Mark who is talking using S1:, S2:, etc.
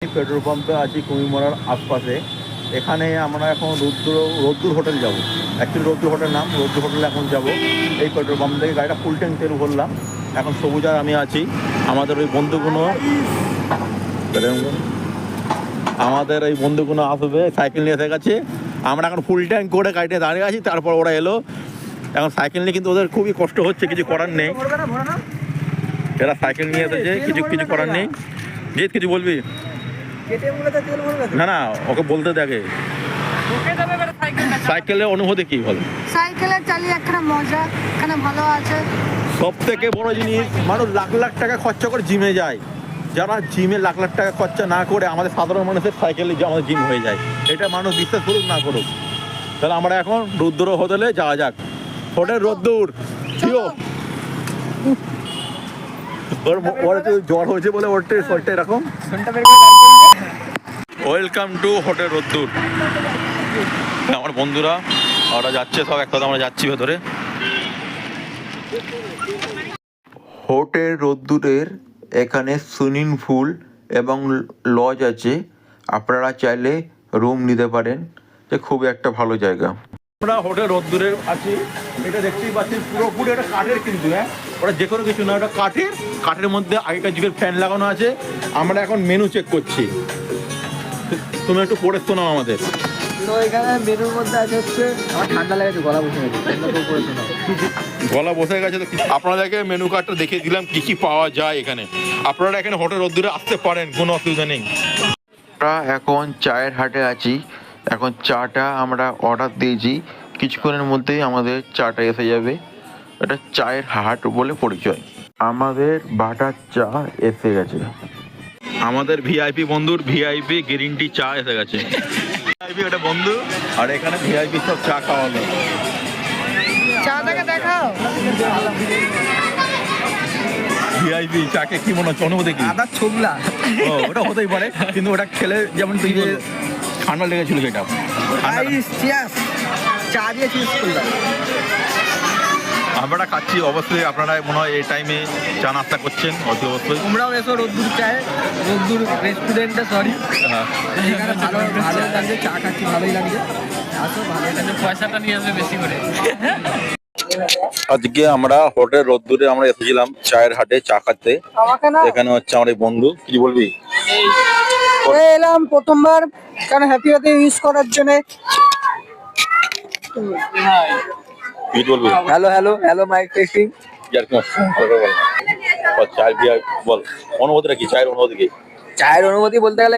S1: Petrol পাম্পে আছি কুমিরমারার আশপাশে। এখানে আমরা এখন রোদ্দুর হোটেল যাব। অ্যাকচুয়ালি রোদ্দুর হোটেল নাম, রোদ্দুর হোটেলে এখন যাব। এই পেট্রোল পাম্প থেকে গাড়িটা ফুল ট্যাঙ্ক তেল ভরলাম। এখন সবুজ আর আমি আছি, আমাদের ওই বন্ধুগুলো আসবে, সাইকেল নিয়ে এসে গেছে। আমরা এখন ফুল ট্যাঙ্ক করে গাড়িতে দাঁড়িয়ে আছি, তারপর ওরা এলো। এখন সাইকেল নিয়ে কিন্তু ওদের খুবই কষ্ট হচ্ছে, কিছু করার নেই। এরা সাইকেল নিয়ে এসেছে, কিছু করার নেই। জিৎ কিছু বলবি? না না, ওকে বলতে দেখে। সাইকেলের অনুভূতি কি বল?
S2: সাইকেলে চালিয়ে একটা মজা, এখানে ভালো আছে।
S1: সব থেকে বড় জিনিস, মানুষ লাখ লাখ টাকা খরচা করে জিমে যায়। যারা জিমে লাখ লাখ টাকা খরচা না করে আমাদের সাধারণ মানুষের সাইকেলে আমাদের জিম হয়ে যায়। এটা মানুষ বিশ্বাস করুক না করুক। তাহলে আমরা এখন রোদ্দুর হোটেলে যাওয়া যাক। হোটেল রোদ্দুর থিও। ওর একটু জ্বর হয়েছে বলে ওর শরীরটা এরকম। ওয়েলকাম টু হোটেল রোদ্দুর। আমার বন্ধুরা ওরা যাচ্ছে, সব একসাথে আমরা যাচ্ছি ভেতরে। হোটেল রোদ্দুরের এখানে সুইমিং পুল এবং লজ আছে। আপনারা চাইলে রুম নিতে পারেন, যে খুবই একটা ভালো জায়গা। আমরা হোটেল রোদ্দুরে আছি। এটা দেখতেই পাচ্ছি পুরোপুরি একটা কাঠের, কিন্তু হ্যাঁ ওটা যে কোনো কিছু না, ওটা কাঠের মধ্যে আগেকার যুগের ফ্যান লাগানো আছে। আমরা এখন মেনু চেক করছি। তুমি একটু পড়ে শোনাও আমাদের।
S3: তো এখানে মেনুর মধ্যে আছে হচ্ছে, আমার ঠান্ডা লেগেছে, গলা বসে গেছে,
S1: গলা বসে গেছে। তো আপনাদেরকে মেনু কার্ডটা দেখিয়ে দিলাম কি কি পাওয়া যায় এখানে। আপনারা এখানে হোটেল রোদ্দুরে আসতে পারেন, কোনো অসুবিধা নেই। আমরা এখন চায়ের হাটে আছি। এখন চাটা আমরা অর্ডার দিয়েছি, কিছুক্ষণের মধ্যেই আমাদের চাটা এসে যাবে। এটা চায়ের হাট বলে পরিচয়। আমাদের বাটার চা এসে গেছে। আমাদের ভিআইপি বন্ধুর ভিআইপি গ্রিন টি চা এসে গেছে। ভিআইপি একটা বন্ধু, আর এখানে ভিআইপি সব চা খাওয়ানো।
S2: চাটাকে দেখাও।
S1: ভিআইপি চাকে কি মনে হচ্ছে, অনুভূতি কি?
S3: আদা ছোবলা।
S1: ও ওটা হতেই পারে, কিন্তু ওটা খেলে যেমন তুই ঠান্ডা লেগেছিল যেটা।
S3: চা দিয়ে চিজ করলাম।
S1: আমরা খাচ্ছি, অবশ্যই আপনারা মনে হয় এই টাইমে চা নাস্তা করছেন অতি অবশ্যই।
S3: তোমরাও এসো রোদ্দুর চায়ে, রোদ্দুর রেস্টুরেন্টে, সরি। এখানে ভালো লাগছে, চা খাচ্ছি, ভালোই লাগছে। আসো, ভালো লাগছে, পয়সাটা নিয়ে আসবে বেশি করে।
S1: আজকে আমরা হোটেল রোদ্দুরে আমরা এসেছিলাম চায়ের হাটে চা খাতে। এখানে হচ্ছে আমার এই বন্ধু, কি বলবি?
S3: এলাম প্রথমবার, কারণ হ্যাপি হাতে ইউজ করার জন্য।
S1: কি বলবি?
S3: Hello hello hello, mike testing.
S1: বল অনুভূতিটা কি, চায়ের অনুভূতি কি?
S3: চায়ের অনুভূতি বলতে গেলে